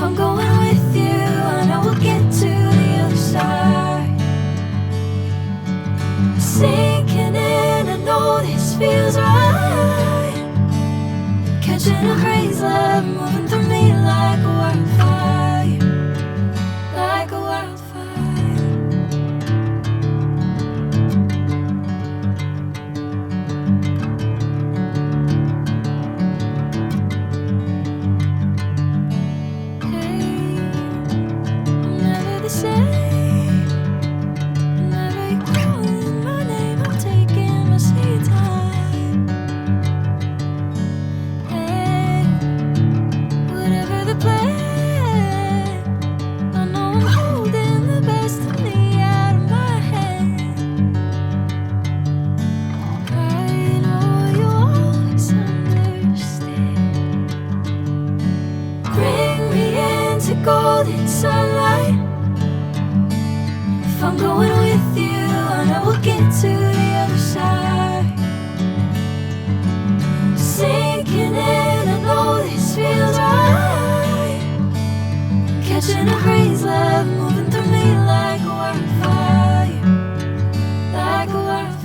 I'm going with you, I know we'll get to the other side. Sinking in, I know this feels right. Catching a crazy love, moving through me like a wildfire, like a wildfire. Golden sunlight. If I'm going with you, I know we'll get to the other side. Sinking in, I know this feels right. Catching a crazy love, moving through me like a wildfire, like a wildfire.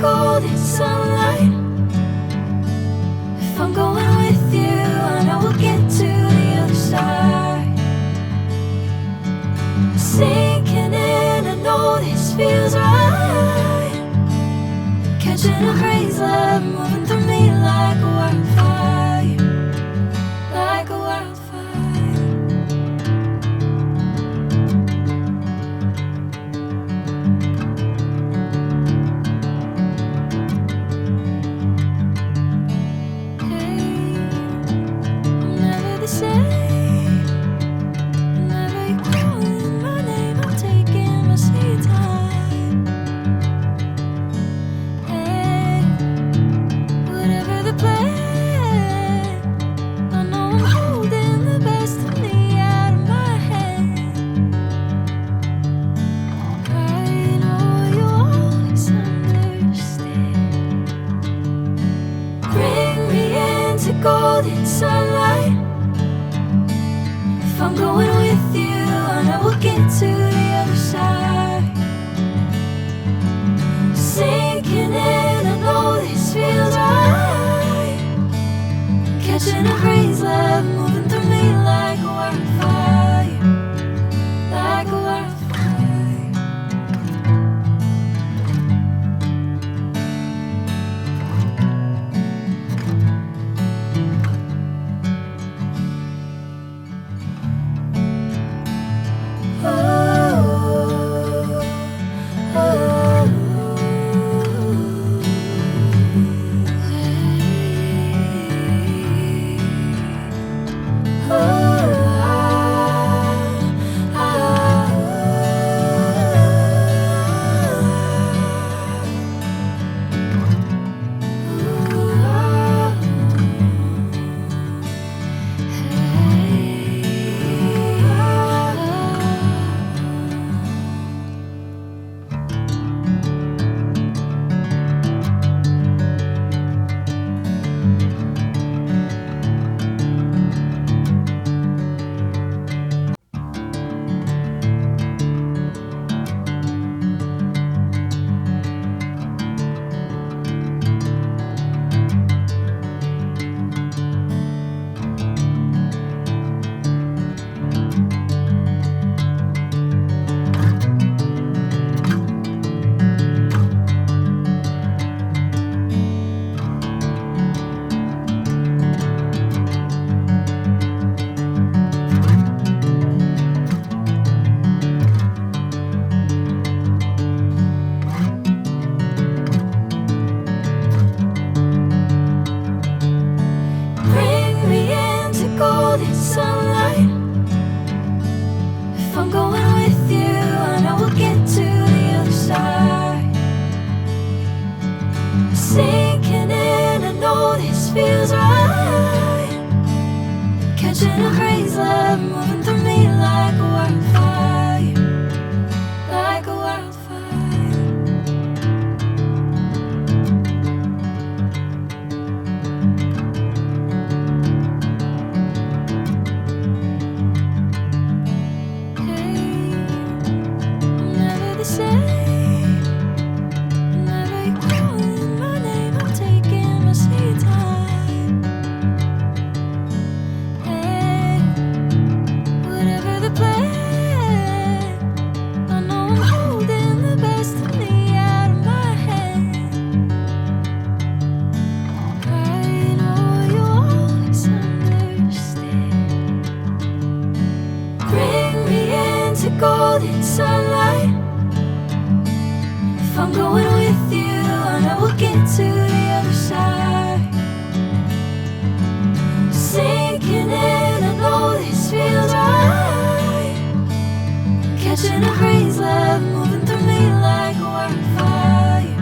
Golden sunlight. If I'm going with you, I know we'll get to the other side. Sinking in, I know this feels right. Catching a crazy love, moving through me like a wildfire, like a wildfire. Golden sunlight. If I'm going with you, I know we'll get to the other side. Sinking in, I know this feels right. Catching a crazy love, moving through me like a wildfire, like a wildfire. Catching a crazy love moving through me like a wildfire, like a wildfire. Hey, I'm never the same. Whenever you're calling my name, I'm taking my sweet time. Hey, whatever the plan, I know I'm holding the best of me out of my hand. I know you'll always understand. Bring me into golden sunlight. If I'm going with you, I know we'll get to the other side. Sinking in, I know this feels right. Catching a crazy love moving through me like a wildfire,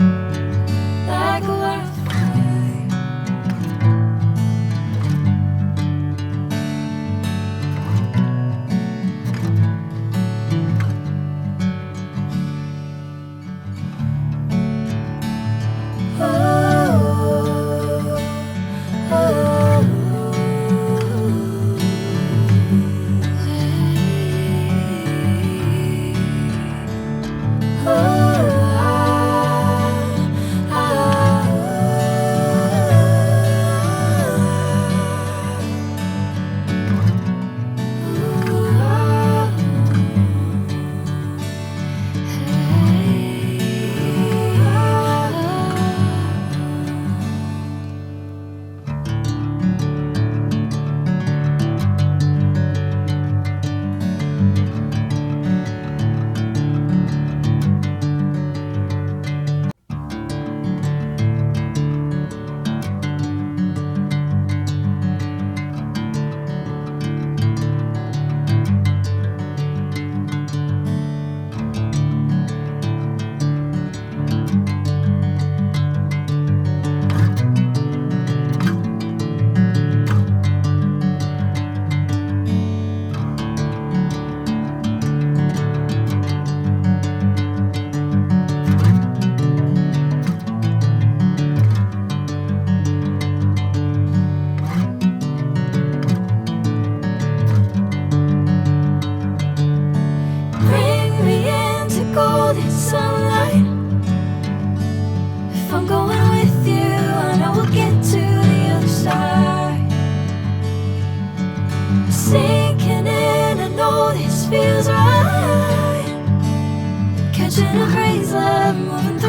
like a wildfire. Bring me into golden sunlight. If I'm going with you, I know we'll get to the other side. Sinking in, I know this feels right. Catching a crazy love moving